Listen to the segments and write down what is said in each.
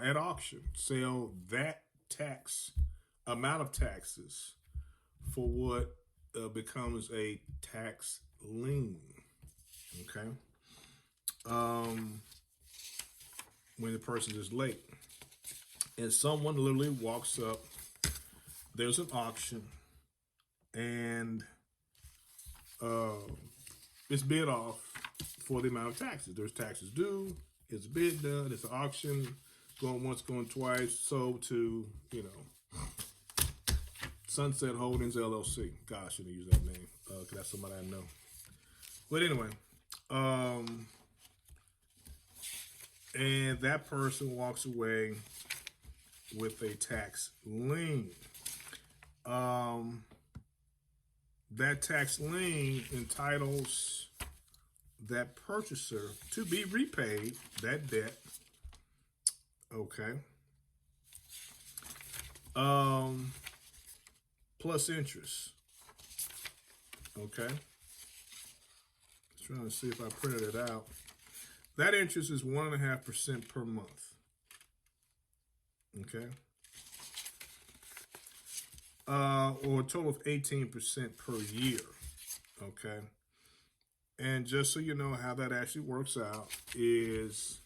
At auction, sell that tax amount of taxes for what becomes a tax lien. Okay, when the person is late, and someone literally walks up, there's an auction, and uh, it's bid off for the amount of taxes. There's taxes due. It's bid done. It's an auction. Going once, going twice, sold to, Sunset Holdings LLC. God, I shouldn't use that name because that's somebody I know. But anyway, and that person walks away with a tax lien. That tax lien entitles that purchaser to be repaid that debt. Okay. Plus interest. Okay. Trying to see if I printed it out. That interest is 1.5% per month. Okay. Or a total of 18% per year. Okay. And just so you know how that actually works out is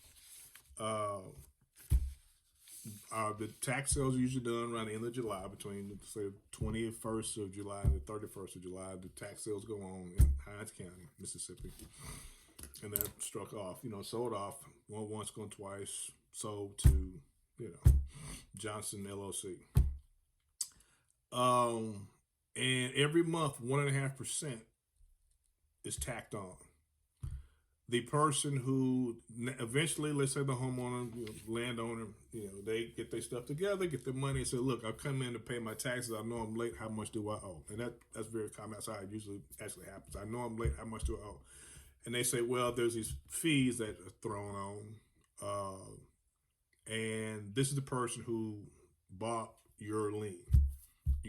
the tax sales are usually done around the end of July, between say 21st of July and the 31st of July. The tax sales go on in Hinds County, Mississippi, and they're struck off. Sold off. Going once, going twice. Sold to Johnson LLC. And every month 1.5% is tacked on. The person who eventually, let's say the homeowner, landowner, they get their stuff together, get their money, and say, "Look, I've come in to pay my taxes. I know I'm late. How much do I owe?" And that's very common. That's how it usually actually happens. I know I'm late. How much do I owe? And they say, "Well, there's these fees that are thrown on, and this is the person who bought your lien.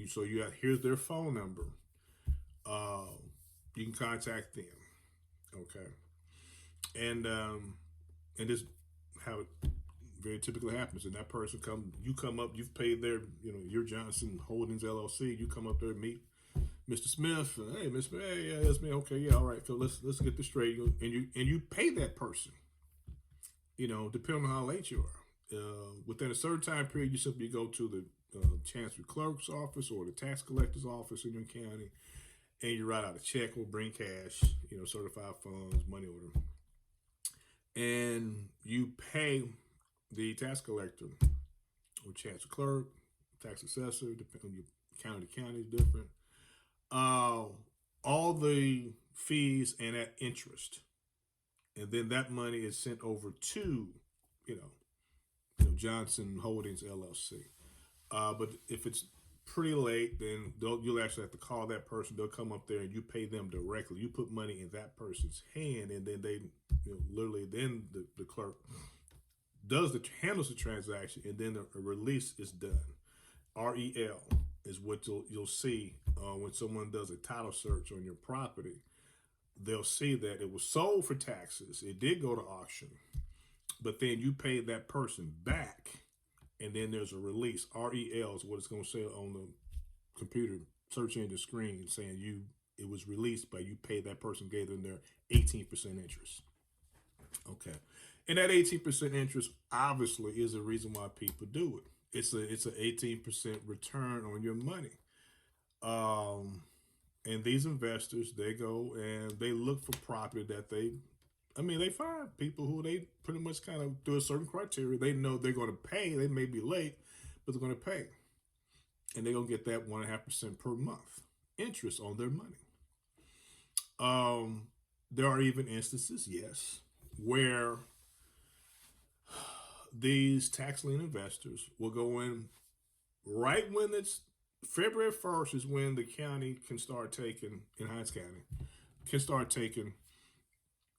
So here's their phone number. You can contact them, okay?" And this how it very typically happens. And that person you come up, you've paid their, your Johnson Holdings LLC. You come up there, meet Mr. Smith. Hey, Mr. Smith, hey, yeah, that's me. Okay, yeah, all right. So let's get this straight. And you pay that person. Depending on how late you are. Within a certain time period, you simply go to the Chancery Clerk's office or the tax collector's office in your county, and you write out a check or bring cash, certified funds, money order, and you pay the tax collector or Chancery Clerk, tax assessor, depending on your county to county is different. All the fees and that interest, and then that money is sent over to, Johnson Holdings LLC. But if it's pretty late, then you'll actually have to call that person. They'll come up there and you pay them directly. You put money in that person's hand, and then they, literally, then the clerk handles the transaction, and then a release is done. REL is what you'll see when someone does a title search on your property. They'll see that it was sold for taxes. It did go to auction, but then you pay that person back, and then there's a release. REL is what it's going to say on the computer search engine screen, saying it was released, but you paid that person, gave them their 18% interest. Okay, and that 18% interest obviously is the reason why people do it. It's an 18% return on your money. And these investors, they go and they look for property that they find people who they pretty much kind of do a certain criteria. They know they're going to pay. They may be late, but they're going to pay. And they're going to get that 1.5% per month interest on their money. There are even instances, yes, where these tax lien investors will go in right when it's February 1st is when the county can start taking, in Hinds County, can start taking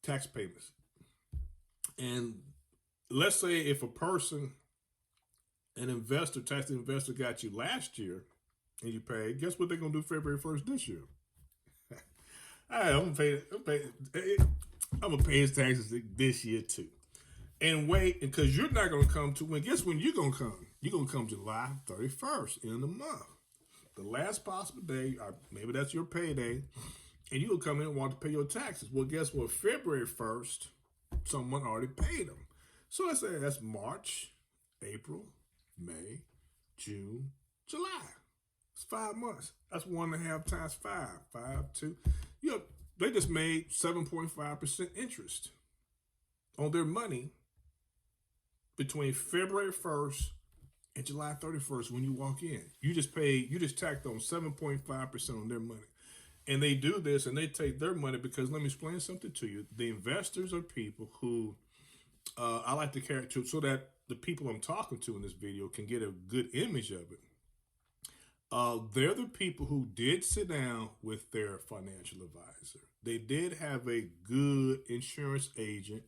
tax payments. And let's say if an tax investor got you last year and you paid, guess what they're going to do February 1st this year? All right, I'm going to pay his taxes this year too. And wait, because you're not going to come to when, guess when you're going to come? You're going to come July 31st, in the month. The last possible day, or maybe that's your payday, and you'll come in and want to pay your taxes. Well, guess what? February 1st, someone already paid them. So let's say that's March, April, May, June, July. It's 5 months. That's 1.5 times 5. 2. They just made 7.5% interest on their money between February 1st and July 31st when you walk in. You just tacked on 7.5% on their money. And they do this and they take their money because, let me explain something to you. The investors are people who I like to character so that the people I'm talking to in this video can get a good image of it. They're the people who did sit down with their financial advisor. They did have a good insurance agent,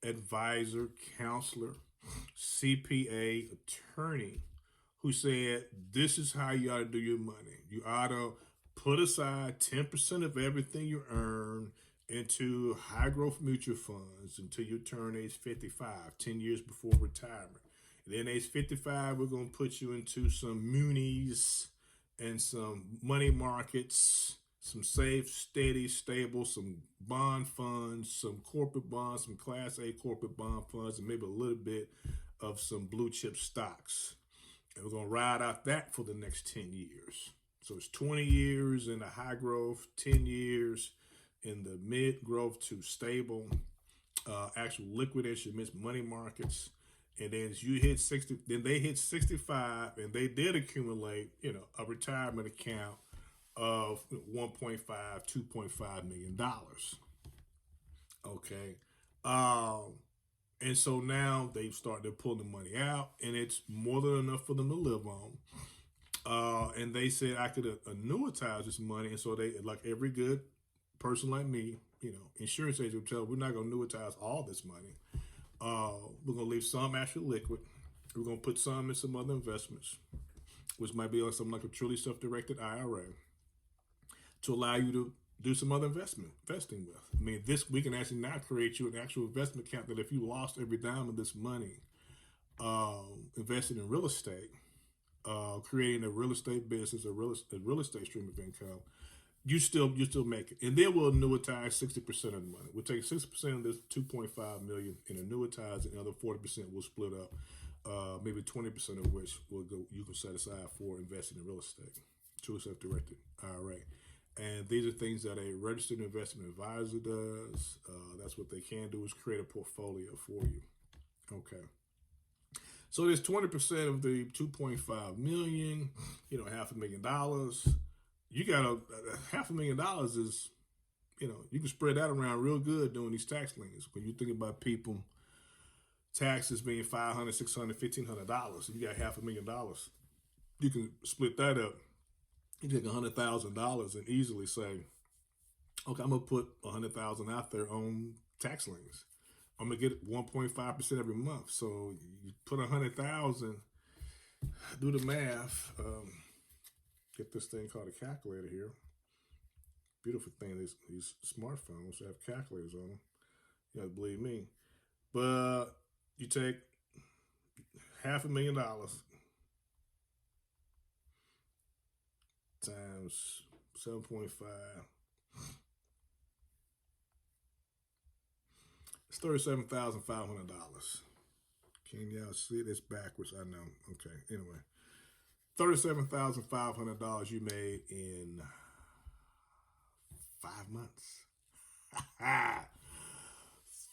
advisor, counselor, CPA, attorney who said, this is how you ought to do your money. You ought to put aside 10% of everything you earn into high growth mutual funds until you turn age 55, 10 years before retirement. And then age 55, we're going to put you into some munis and some money markets, some safe, steady, stable, some bond funds, some corporate bonds, some Class A corporate bond funds, and maybe a little bit of some blue chip stocks. And we're going to ride out that for the next 10 years. So it's 20 years in the high growth, 10 years in the mid growth to stable, actual liquid instruments, money markets. And then as you hit 60, then they hit 65 and they did accumulate, a retirement account of 1.5, $2.5 million. Okay. Um, and so now they've started pulling the money out, and it's more than enough for them to live on. And they said I could annuitize this money, and so they, like every good person like me, insurance agent would tell, we're not going to annuitize all this money. We're going to leave some actually liquid. We're going to put some in some other investments, which might be like something like a truly self-directed IRA, to allow you to do some other investing with. I mean, we can actually now create you an actual investment account that if you lost every dime of this money, invested in real estate, creating a real estate business, a real estate stream of income, you still make it. And then we'll annuitize 60% of the money. We'll take 60% of this 2.5 million and annuitize it, and the other 40% will split up. Maybe 20% of which you can set aside for investing in real estate, truly self-directed IRA. And these are things that a registered investment advisor does. That's what they can do, is create a portfolio for you. Okay. So there's 20% of the 2.5 million, $500,000. You got $500,000 is, you can spread that around real good doing these tax liens. When you think about people, taxes being $500, $600, $1,500, and you got $500,000, you can split that up. You take $100,000 and easily say, okay, I'm gonna put $100,000 out there on tax liens. I'm gonna get 1.5% every month. So you put $100,000, do the math. Get this thing called a calculator here. Beautiful thing. These smartphones have calculators on them. You gotta believe me. But you take $500,000 times 7.5. It's $37,500. Can y'all see it? It's backwards, I know. Okay, anyway. $37,500 you made in 5 months.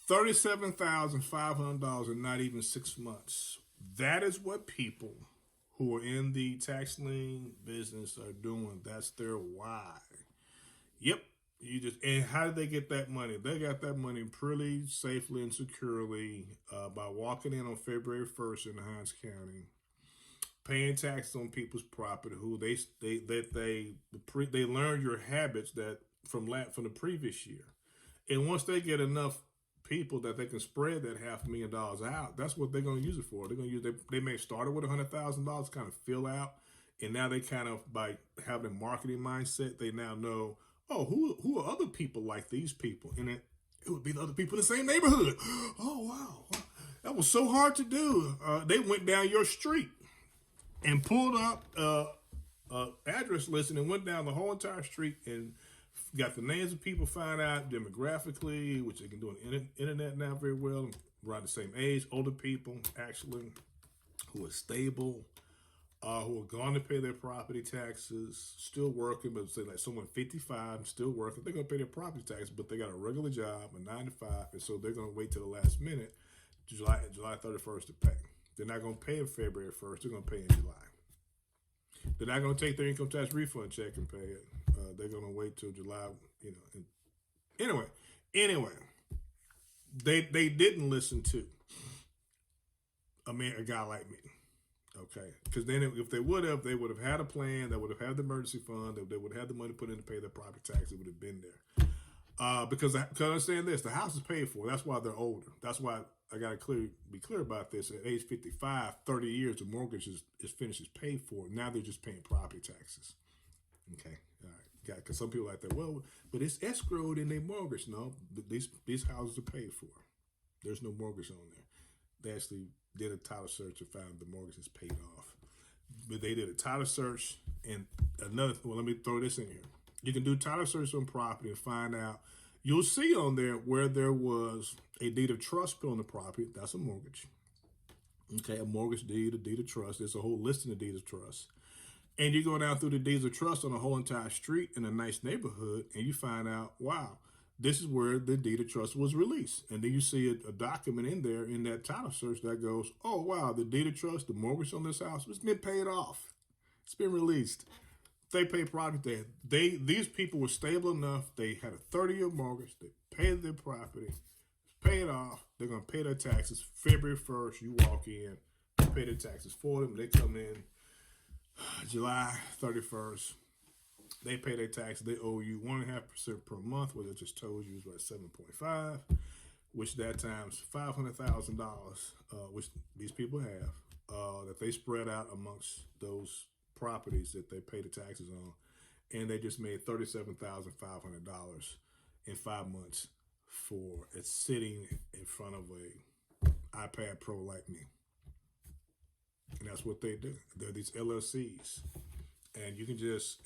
$37,500 in not even 6 months. That is what people who are in the tax lien business are doing. That's their why. Yep. And how did they get that money? They got that money pretty safely and securely by walking in on February 1st in Hinds County, paying taxes on people's property who they learn your habits that from the previous year. And once they get enough people that they can spread that $500,000 out, that's what they're going to use it for. They're going to use they may start with $100,000, kind of fill out, and now they kind of, by having a marketing mindset, they now know, oh, who are other people like these people, and it would be the other people in the same neighborhood. Oh wow, that was so hard to do. They went down your street and pulled up address list and went down the whole entire street and got the names of people, find out demographically, which they can do on the internet now very well, around the same age, older people actually, who are stable, who are going to pay their property taxes, still working, but say like someone 55, still working, they're going to pay their property taxes, but they got a regular job, a 9 to 5, and so they're going to wait till the last minute, July 31st to pay. They're not going to pay in February 1st, they're going to pay in July. They're not going to take their income tax refund check and pay it. They're going to wait till July, Anyway, they didn't listen to a guy like me. Okay, because then if they would have had a plan. They would have had the emergency fund. They would have had the money put in to pay their property tax. It would have been there. Because understand this, the house is paid for. That's why they're older. That's why I got to be clear about this. At age 55, 30 years, the mortgage is finished, is paid for. Now they're just paying property taxes. Okay, all right. Because some people are like that. Well, but it's escrowed in their mortgage. No, these houses are paid for. There's no mortgage on there. They actually did a title search and found the mortgage is paid off. But they did a title search and let me throw this in here. You can do title search on property and find out. You'll see on there where there was a deed of trust put on the property. That's a mortgage. Okay, a mortgage deed, a deed of trust. There's a whole listing of deeds of trust. And you go down through the deeds of trust on a whole entire street in a nice neighborhood, and you find out, wow, this is where the deed of trust was released. And then you see a document in there in that title search that goes, oh, wow, the deed of trust, the mortgage on this house, it's been paid off. It's been released. they pay property. These people were stable enough. They had a 30-year mortgage. They paid their property, pay it off. They're gonna pay their taxes. February 1st, you walk in, pay their taxes for them. They come in July 31st. They pay their taxes. They owe you 1.5% per month, which I just told you is about 7.5, which that times $500,000, which these people have, that they spread out amongst those properties that they pay the taxes on, and they just made $37,500 in 5 months for it sitting in front of a iPad Pro like me. And that's what they do. They're these LLCs, and you can just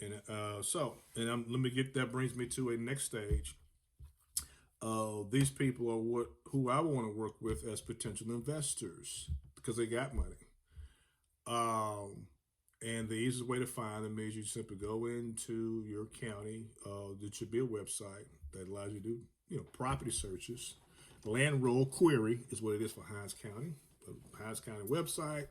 let me get that brings me to a next stage. These people are who I want to work with as potential investors because they got money. And the easiest way to find them is you simply go into your county. There should be a website that allows you to do, property searches. Land roll query is what it is for Hinds County. Hinds County website.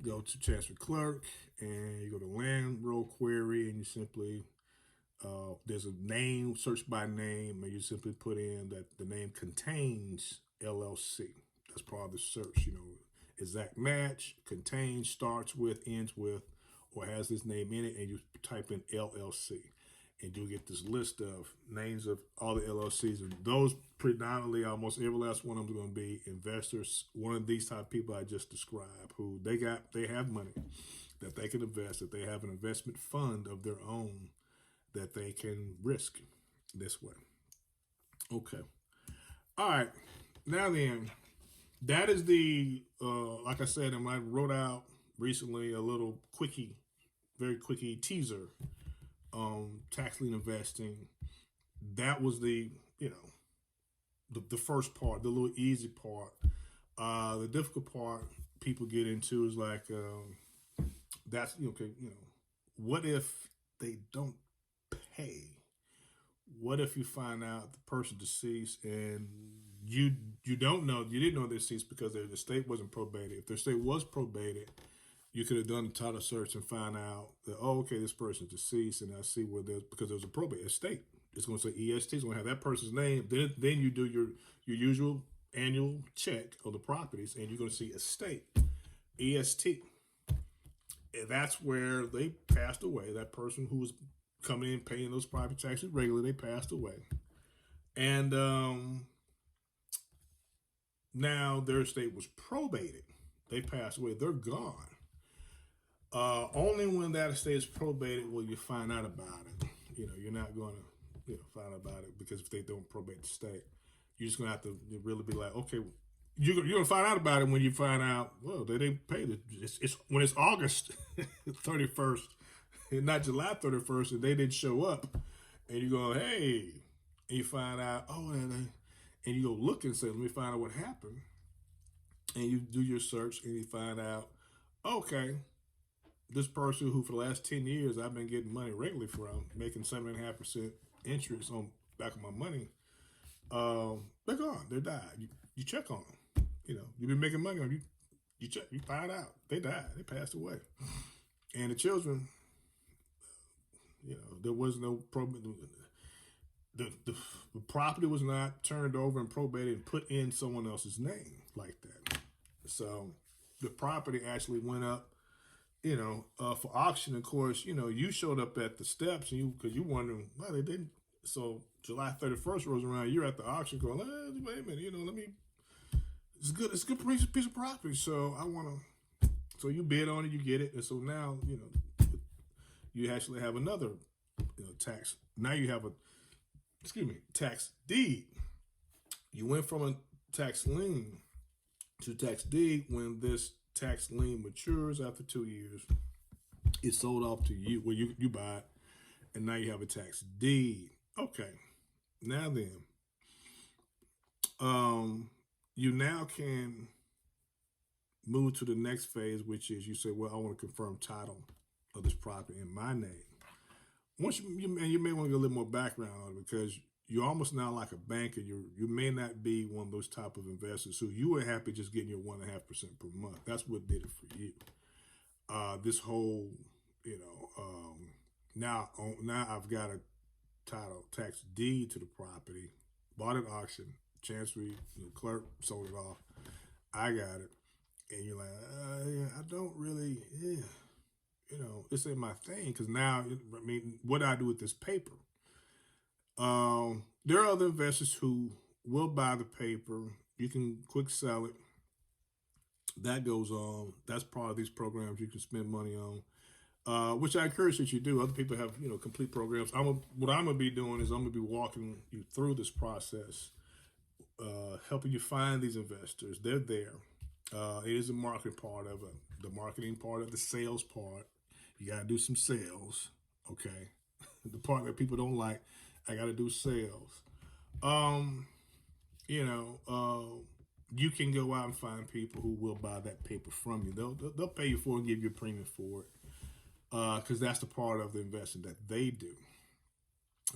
Go to Chancery Clerk and you go to land roll query and you simply there's a name, search by name, and you simply put in that the name contains LLC. That's part of the search, exact match, contains, starts with, ends with, or has this name in it, and you type in LLC. And you get this list of names of all the LLCs, and those predominantly, almost every last one of them is going to be investors. One of these type of people I just described, who they have money that they can invest, that they have an investment fund of their own that they can risk this way. Okay. All right. Now then, that is the, like I said, I wrote out recently a little very quickie teaser on tax lien investing. That was the first part, the little easy part. The difficult part people get into is like, that's, what if they don't pay? What if you find out the person deceased and you didn't know they're deceased because their estate wasn't probated? If their estate was probated, you could have done the title search and find out that, this person's deceased, and I see because there's a probate estate. It's going to say EST. It's going to have that person's name. Then you do your usual annual check of the properties, and you're going to see estate, EST. And that's where they passed away. That person who was coming in paying those property taxes regularly, they passed away. And now their estate was probated. They passed away. They're gone. Only when that estate is probated will you find out about it. You're not going to find out about it, because if they don't probate the estate, you're just going to have to really be like, okay, you're going to find out about it when you find out, well, they didn't pay it's when it's August 31st and not July 31st, and they didn't show up, and you go, hey, and you find out, and you go look and say, let me find out what happened, and you do your search and you find out, okay, this person who for the last 10 years I've been getting money regularly from, making 7.5% interest on back of my money, they're gone. They died. You check on them. You've been making money on them. You check. You find out they died. They passed away. And the children, there was no probate. The property was not turned over and probated and put in someone else's name like that. So the property actually went up, for auction. Of course, you showed up at the steps and because you wondering why they didn't. So July 31st rolls around, you're at the auction going, wait a minute, it's a good piece of property. So so you bid on it, you get it. And so now, you actually have another, tax. Now you have tax deed. You went from a tax lien to tax deed. When this tax lien matures after 2 years, it's sold off to you. Well, you buy it, and now you have a tax deed. Okay, now then, you now can move to the next phase, which is you say, well, I want to confirm title of this property in my name. Once you may want to get a little more background on it, because you're almost now like a banker. You may not be one of those type of investors who you were happy just getting your 1.5% per month. That's what did it for you. This whole Now I've got a title tax deed to the property, bought at auction, chancery, clerk sold it off. I got it, and you're like, yeah, I don't really, yeah, it's in my thing because now, I mean, what do I do with this paper? There are other investors who will buy the paper. You can quick sell it. That goes on. That's part of these programs you can spend money on. Which I encourage that you do. Other people have, complete programs. What I'm gonna be doing is I'm gonna be walking you through this process, helping you find these investors. They're there. It is a marketing part of it, the marketing part of the sales part. You gotta do some sales, okay? The part that people don't like, I gotta do sales. Um, you know, you can go out and find people who will buy that paper from you. They'll pay you for it and give you a premium for it, because that's the part of the investing that they do.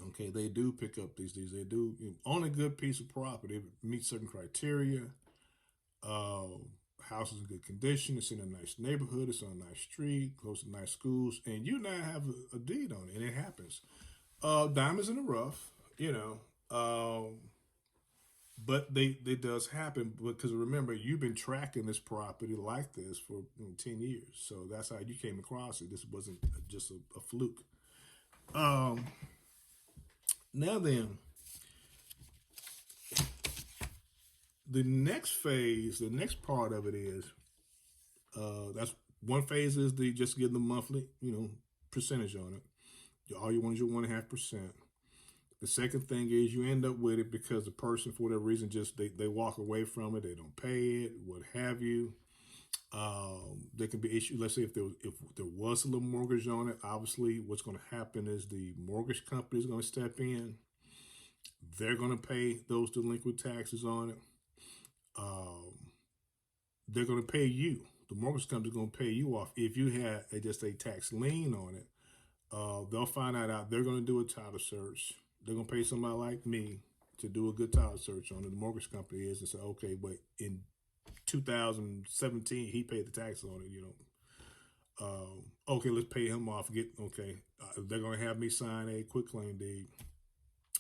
Okay, they do pick up these. They do own a good piece of property. It meets certain criteria. Uh, House is in good condition. It's in a nice neighborhood. It's on a nice street, close to nice schools, and you now have a deed on it, and it happens. Diamonds in the rough, but they does happen because remember you've been tracking this property like this for 10 years, so that's how you came across it. This wasn't just a fluke. Um, Now then, the next phase, the next part of it is that's one phase is the just getting the monthly, percentage on it. All you want is your 1.5%. The second thing is you end up with it because the person, for whatever reason, just they walk away from it. They don't pay it, what have you. There can be issues. Let's say if there was a little mortgage on it, obviously what's going to happen is the mortgage company is going to step in. They're going to pay those delinquent taxes on it. Um, they're going to pay you. The mortgage company is going to pay you off if you had just a tax lien on it. They'll find that out. They're going to do a title search. They're going to pay somebody like me to do a good title search on it. The mortgage company is and say, okay, but in 2017 he paid the tax on it. Okay, let's pay him off. They're going to have me sign a quit claim deed,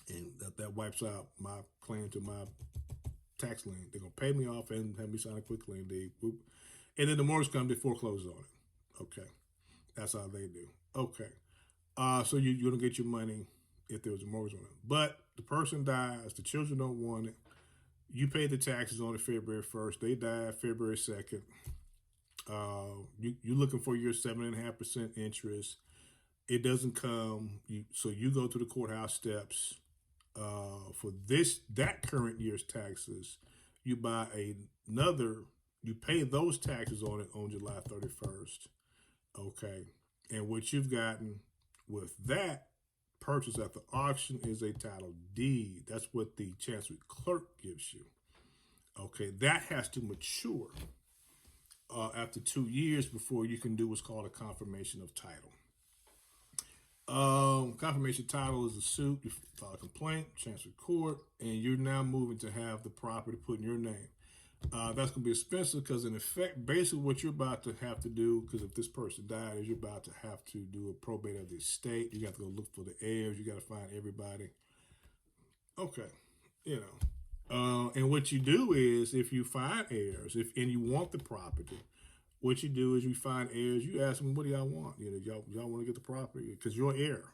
and that wipes out my claim to my tax lien. They're going to pay me off and have me sign a quit claim deed. And then the mortgage company forecloses on it. Okay, that's how they do. Okay. So you're going to get your money if there was a mortgage on it. But the person dies, the children don't want it. You pay the taxes on it February 1st. They die February 2nd. You're looking for your 7.5% interest. It doesn't come. So you go to the courthouse steps for that current year's taxes. You buy another. You pay those taxes on it on July 31st. Okay, and what you've gotten with that purchase at the auction is a title deed. That's what the chancery clerk gives you. Okay, that has to mature after 2 years before you can do what's called a confirmation of title. Confirmation title is a suit. You file a complaint, chancery court, and you're now moving to have the property put in your name. That's going to be expensive because, in effect, basically what you're about to have to do, because if this person died, is you're about to have to do a probate of the estate. You got to go look for the heirs. You got to find everybody. Okay, and what you do is, if you find heirs, and you want the property, what you do is you find heirs. You ask them, "What do y'all want? Y'all want to get the property because you're heir.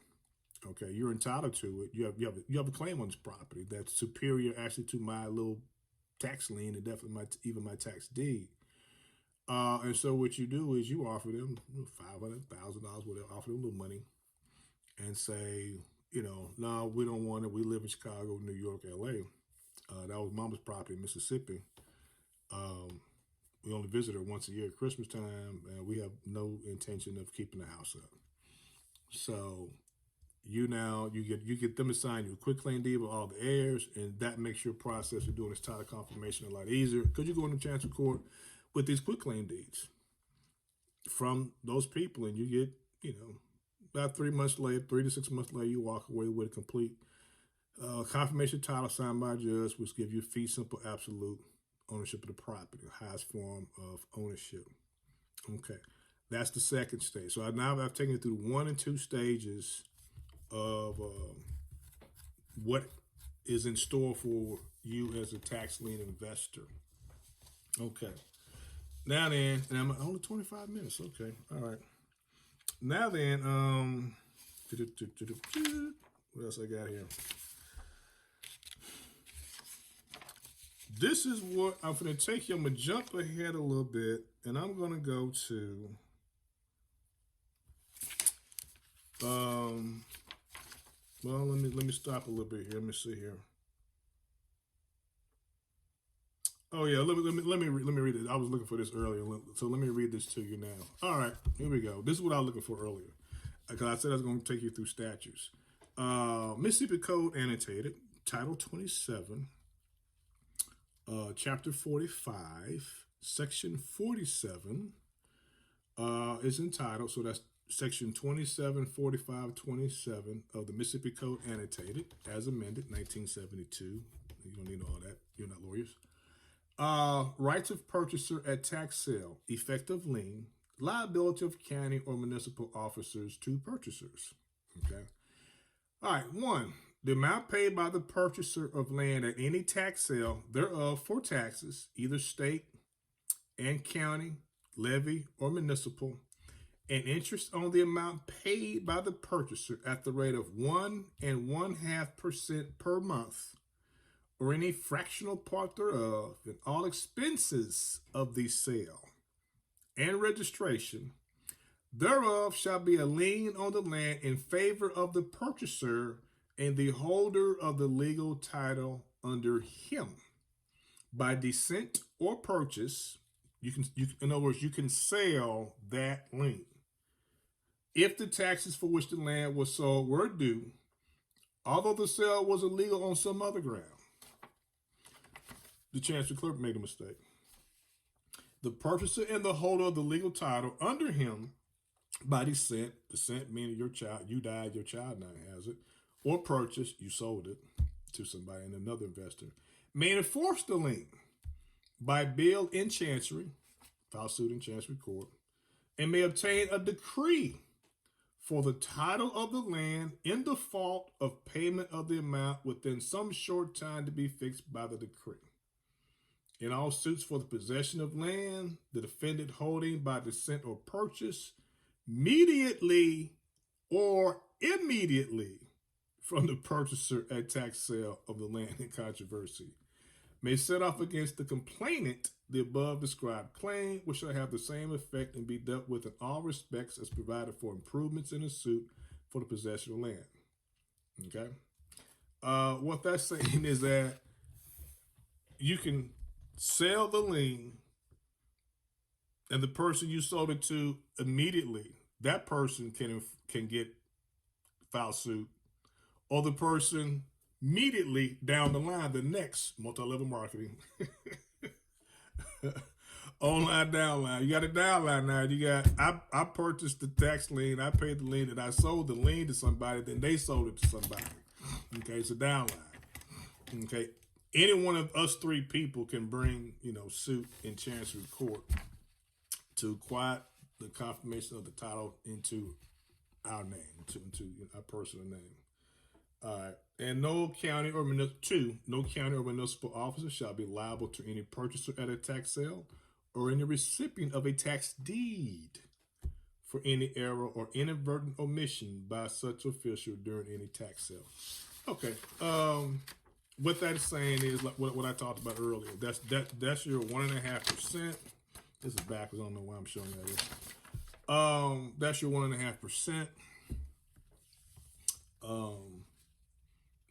Okay, you're entitled to it. You have a claim on this property that's superior actually to my little tax lien and definitely even my tax deed. And so what you do is you offer them $500,000, whatever, offer them a little money, and say, no, we don't want it. We live in Chicago, New York, L.A. That was Mama's property in Mississippi. We only visit her once a year at Christmas time, and we have no intention of keeping the house up. So you get them to sign you a quit claim deed with all the heirs, and that makes your process of doing this title confirmation a lot easier because you go into chancery court with these quit claim deeds from those people, and you get about 3 months later, 3 to 6 months later, you walk away with a complete confirmation title signed by a judge, which gives you fee simple absolute ownership of the property, the highest form of ownership. Okay. That's the second stage. So now I've taken you through 1 and 2 stages of what is in store for you as a tax lien investor. Okay. Now then, and I'm only 25 minutes. Okay. All right. Now then, what else I got here? This is what I'm going to take you. I'm going to jump ahead a little bit, and I'm going to go to well, let me stop a little bit here. Let me see here. Oh yeah, let me read it. I was looking for this earlier, so let me read this to you now. All right, here we go. This is what I was looking for earlier, because I said I was going to take you through statutes. Mississippi Code annotated, Title 27, Chapter 45, Section 47 is entitled. So that's Section 27, 45, 27 of the Mississippi Code annotated, as amended, 1972. You don't need all that. You're not lawyers. Rights of purchaser at tax sale, effective lien, liability of county or municipal officers to purchasers. Okay. All right. 1. The amount paid by the purchaser of land at any tax sale thereof for taxes, either state and county, levy, or municipal, and interest on the amount paid by the purchaser at the rate of 1 1/2% per month, or any fractional part thereof, and all expenses of the sale and registration thereof shall be a lien on the land in favor of the purchaser and the holder of the legal title under him. By descent or purchase, in other words, you can sell that lien. If the taxes for which the land was sold were due, although the sale was illegal on some other ground, the chancery clerk made a mistake. The purchaser and the holder of the legal title under him by descent meaning your child, you died, your child now has it, or purchase, you sold it to somebody and another investor, may enforce the lien by bill in chancery, file suit in chancery court, and may obtain a decree for the title of the land in default of payment of the amount within some short time to be fixed by the decree. In all suits for the possession of land, the defendant holding by descent or purchase, mediately or immediately from the purchaser at tax sale of the land in controversy, may set off against the complainant the above described claim, which shall have the same effect and be dealt with in all respects as provided for improvements in a suit for the possession of land. Okay? What that's saying is that you can sell the lien, and the person you sold it to immediately, that person can get file suit, or the person immediately down the line, the next multi-level marketing, online downline. You got a downline now. You got I purchased the tax lien, I paid the lien, and I sold the lien to somebody, then they sold it to somebody. Okay, it's a downline. Okay. Any one of us three people can bring, suit in chancery court to quiet the confirmation of the title into our name, into our personal name. All right. And no county or municipal officer shall be liable to any purchaser at a tax sale or any recipient of a tax deed for any error or inadvertent omission by such official during any tax sale. Okay. What that is saying is like what I talked about earlier. That's your 1.5%. This is backwards. I don't know why I'm showing you this. That's your 1.5%.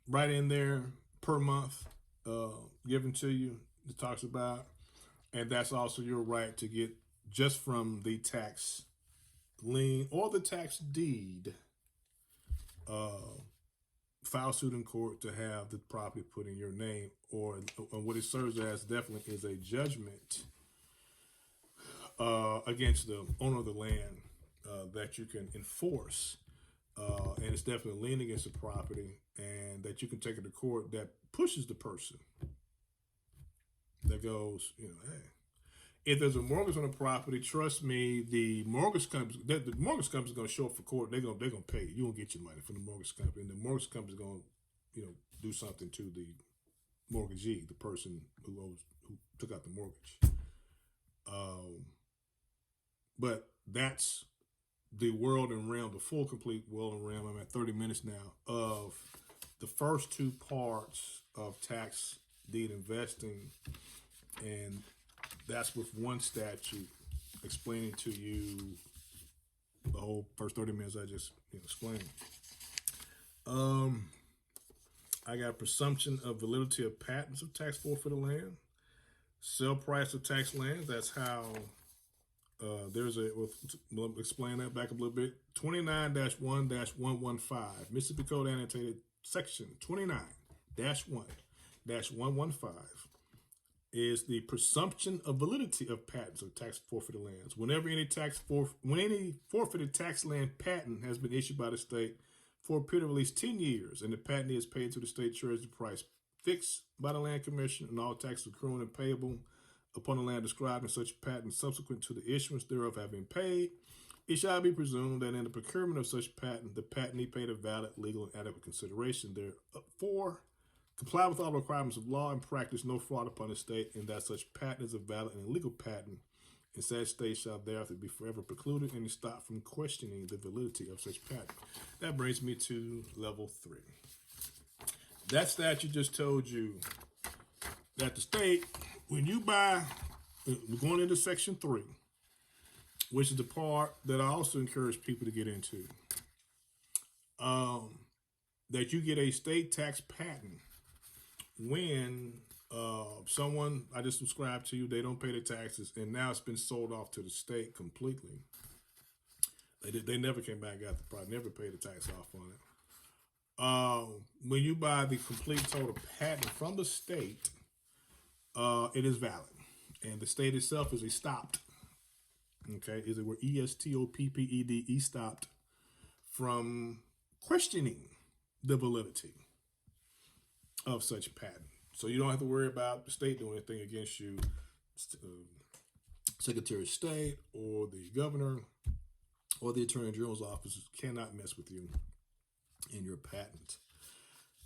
Right in there per month, given to you. It talks about, and that's also your right to get just from the tax lien or the tax deed. File suit in court to have the property put in your name, or what it serves as definitely is a judgment against the owner of the land that you can enforce, and it's definitely a lien against the property, and that you can take it to court that pushes the person, that goes, hey. if there's a mortgage on a property, trust me, the mortgage company is going to show up for court. They're going to pay you. You won't get your money from the mortgage company, and the mortgage company is going to, do something to the mortgagee, the person who took out the mortgage. But that's the world and realm, the full complete world and realm. I'm at 30 minutes now of the first two parts of tax deed investing, and that's with one statute explaining to you the whole first 30 minutes I just explained. I got presumption of validity of patents of tax forfeited land, sale price of tax lands. That's how we'll explain that back a little bit. 29-1-115, Mississippi Code annotated section 29-1-115 is the presumption of validity of patents of tax forfeited lands. Whenever any forfeited tax land patent has been issued by the state for a period of at least 10 years, and the patentee is paid to the state treasury price fixed by the land commission, and all taxes accruing and payable upon the land described in such patent subsequent to the issuance thereof have been paid, it shall be presumed that in the procurement of such patent, the patentee paid a valid, legal, and adequate consideration therefor, comply with all requirements of law, and practice no fraud upon the state, and that such patent is a valid and legal patent, and such state shall thereafter be forever precluded and stopped from questioning the validity of such patent. That brings me to level 3. That statute just told you that the state, when you buy, we're going into section 3, which is the part that I also encourage people to get into, that you get a state tax patent when someone I just subscribed to you, they don't pay the taxes, and now it's been sold off to the state completely. They never came back, got the product, never paid the tax off on it. When you buy the complete total patent from the state, it is valid, and the state itself is stopped. Okay, is it where ESTOPPED, stopped from questioning the validity of such patent. So you don't have to worry about the state doing anything against you. Secretary of State or the governor or the Attorney General's office cannot mess with you in your patent.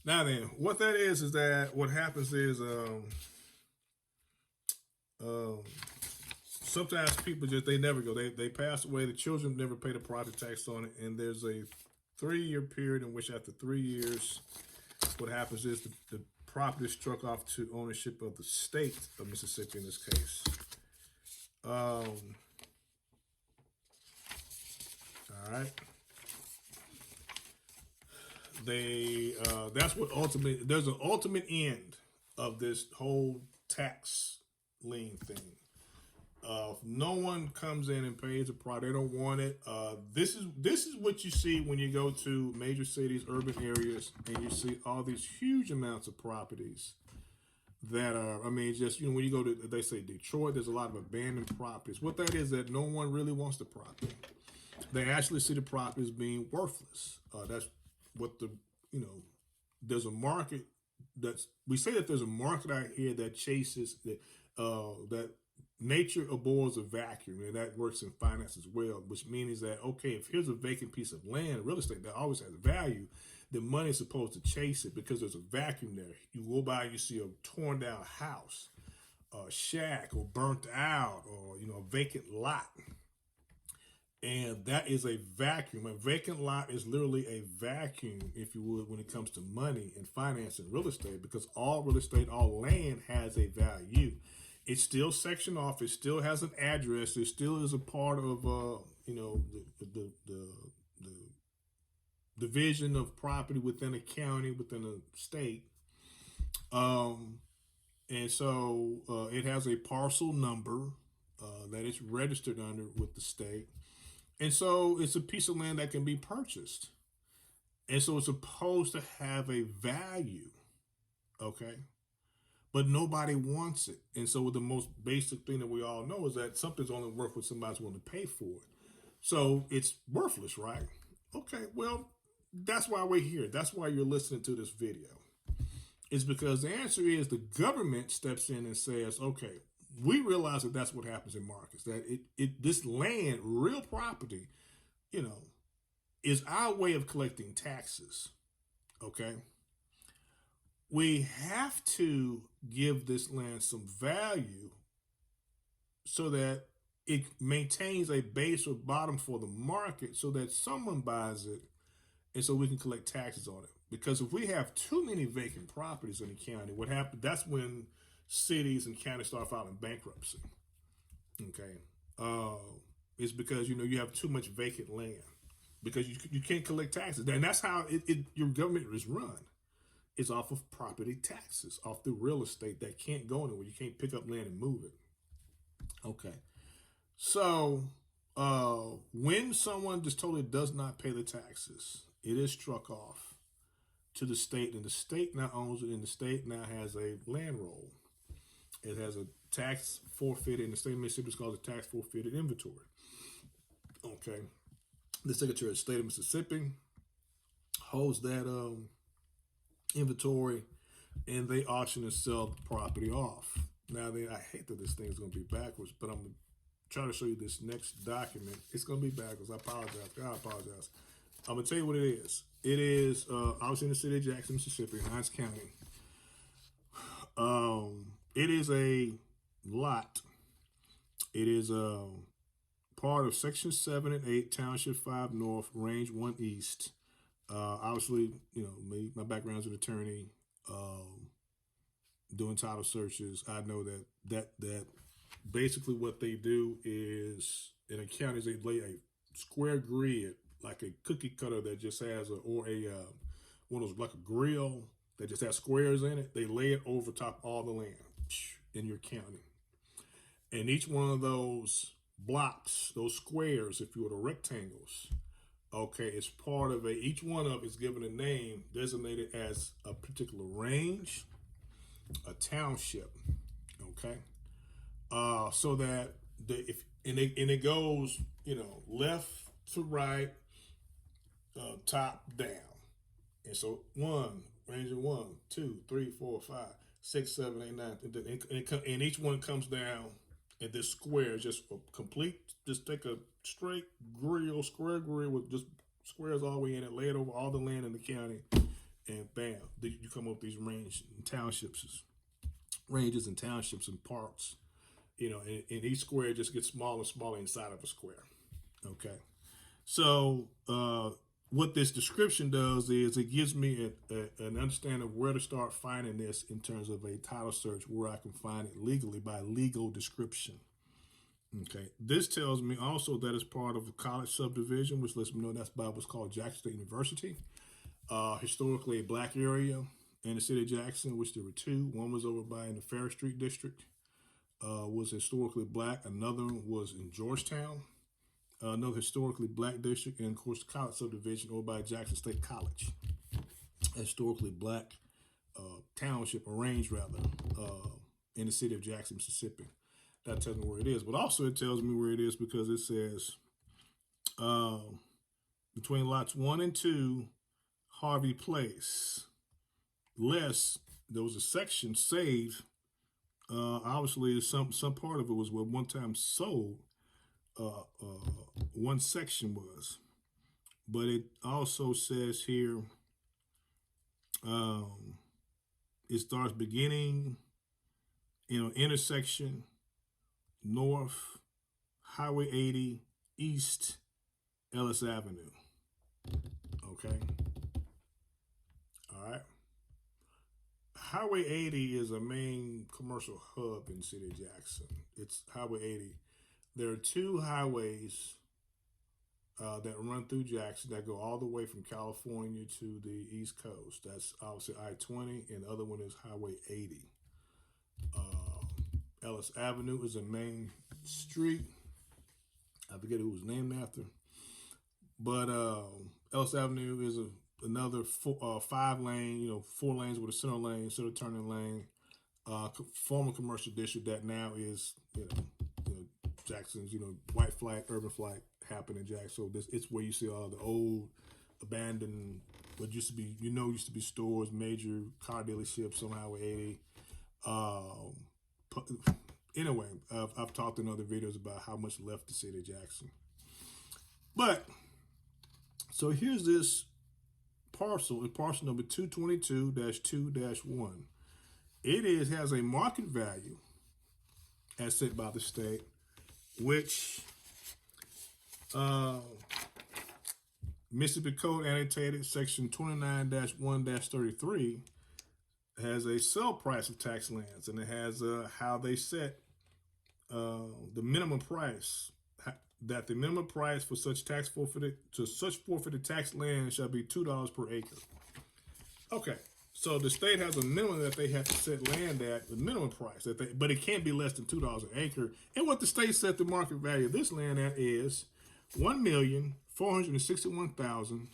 Now then, what that is that what happens is sometimes people they never go. They pass away. The children never pay the property tax on it, and there's a 3-year period in which after 3 years, what happens is the property is struck off to ownership of the state of Mississippi in this case. All right. That's what there's an ultimate end of this whole tax lien thing. If no one comes in and pays a price, they don't want it. This is what you see when you go to major cities, urban areas, and you see all these huge amounts of properties that are, when you go to, they say Detroit, there's a lot of abandoned properties. What that is that no one really wants the property. They actually see the property as being worthless. That's what there's a market we say that there's a market out here that chases that nature abhors a vacuum, and that works in finance as well, which means that, okay, if here's a vacant piece of land, real estate that always has value, the money is supposed to chase it because there's a vacuum there. You go by, you see a torn down house, a shack, or burnt out, or a vacant lot. And that is a vacuum. A vacant lot is literally a vacuum, if you would, when it comes to money and finance and real estate, because all real estate, all land has a value. It's still sectioned off. It still has an address. It still is a part of, the division of property within a county, within a state. And so it has a parcel number that it's registered under with the state. And so it's a piece of land that can be purchased. And so it's supposed to have a value, okay? But nobody wants it. And so the most basic thing that we all know is that something's only worth what somebody's willing to pay for it. So it's worthless, right? Okay, well, that's why we're here. That's why you're listening to this video. It's because the answer is the government steps in and says, okay, we realize that that's what happens in markets. That this land, real property, you know, is our way of collecting taxes. Okay, we have to give this land some value so that it maintains a base or bottom for the market, so that someone buys it, and so we can collect taxes on it. Because if we have too many vacant properties in the county, what happens? That's when cities and counties start filing bankruptcy. Okay, uh, it's because you have too much vacant land because you can't collect taxes, and that's how your government is run. It's off of property taxes, off the real estate that can't go anywhere. You can't pick up land and move it. Okay, so when someone just totally does not pay the taxes, it is struck off to the state, and the state now owns it, and the state now has a land roll. It has a tax forfeited, in the state of Mississippi, it's called a tax forfeited inventory. Okay, the Secretary of State of Mississippi holds that inventory, and they auction and sell the property off. Now, I hate that this thing is going to be backwards, but I'm going to try to show you this next document. It's going to be backwards. I apologize. God, I apologize. I'm going to tell you what it is. It is obviously in the city of Jackson, Mississippi, Hinds County. It is a lot. It is part of Section 7 and 8, Township 5 North, Range 1 East. Obviously, my background as an attorney, doing title searches. I know that basically what they do is, in a county, they lay a square grid, like a cookie cutter that just has one of those, like a grill that just has squares in it. They lay it over top all the land in your county. And each one of those blocks, those squares, if you will, the rectangles, okay, it's part of each one of it is given a name designated as a particular range, a township, okay? So that it goes, left to right, top down. And so range of 1, 2, 3, 4, 5, 6, 7, 8, 9, and each one comes down, and this square is just a complete. Just take a straight square grill with just squares all the way in it, lay it over all the land in the county, and bam, you come up with these ranges and townships and parks, and each square just gets smaller and smaller inside of a square. Okay, so what this description does is it gives me an understanding of where to start finding this in terms of a title search, where I can find it legally by legal description. Okay, this tells me also that it's part of a college subdivision, which lets me know that's by what's called Jackson State University. Historically a black area in the city of Jackson, which there were two. One was over by in the Ferry Street district, was historically black. Another one was in Georgetown, another historically black district, and of course the college subdivision over by Jackson State College, historically black township, or range rather, in the city of Jackson, Mississippi. That tells me where it is, but also it tells me where it is because it says between lots 1 and 2, Harvey Place. Less, there was a section saved. Obviously, some part of it was what one time sold. One section was, but it also says here it starts beginning intersection north Highway 80 East Ellis Avenue. Okay, all right. Highway 80 is a main commercial hub in the city of Jackson. It's Highway 80. There are two highways that run through Jackson that go all the way from California to the East Coast. That's obviously I-20, and the other one is Highway 80. Ellis Avenue is a main street. I forget who it was named after. But Ellis Avenue is another 5-lane, 4 lanes with a center lane, center turning lane, former commercial district that now is, Jackson's, white flag, urban flag happening in Jackson. So it's where you see all the old, abandoned, what used to be stores, major car dealerships on Highway 80. Anyway, I've talked in other videos about how much left the city of Jackson. But, so here's this parcel, parcel number 222-2-1. It has a market value as set by the state, which Mississippi Code annotated section 29-1-33 has a sell price of tax lands, and it has how they set the minimum price, that the minimum price for such forfeited tax land shall be $2 per acre. Okay, so the state has a minimum that they have to set land at, the minimum price but it can't be less than $2 an acre. And what the state set the market value of this land at is $1,461,000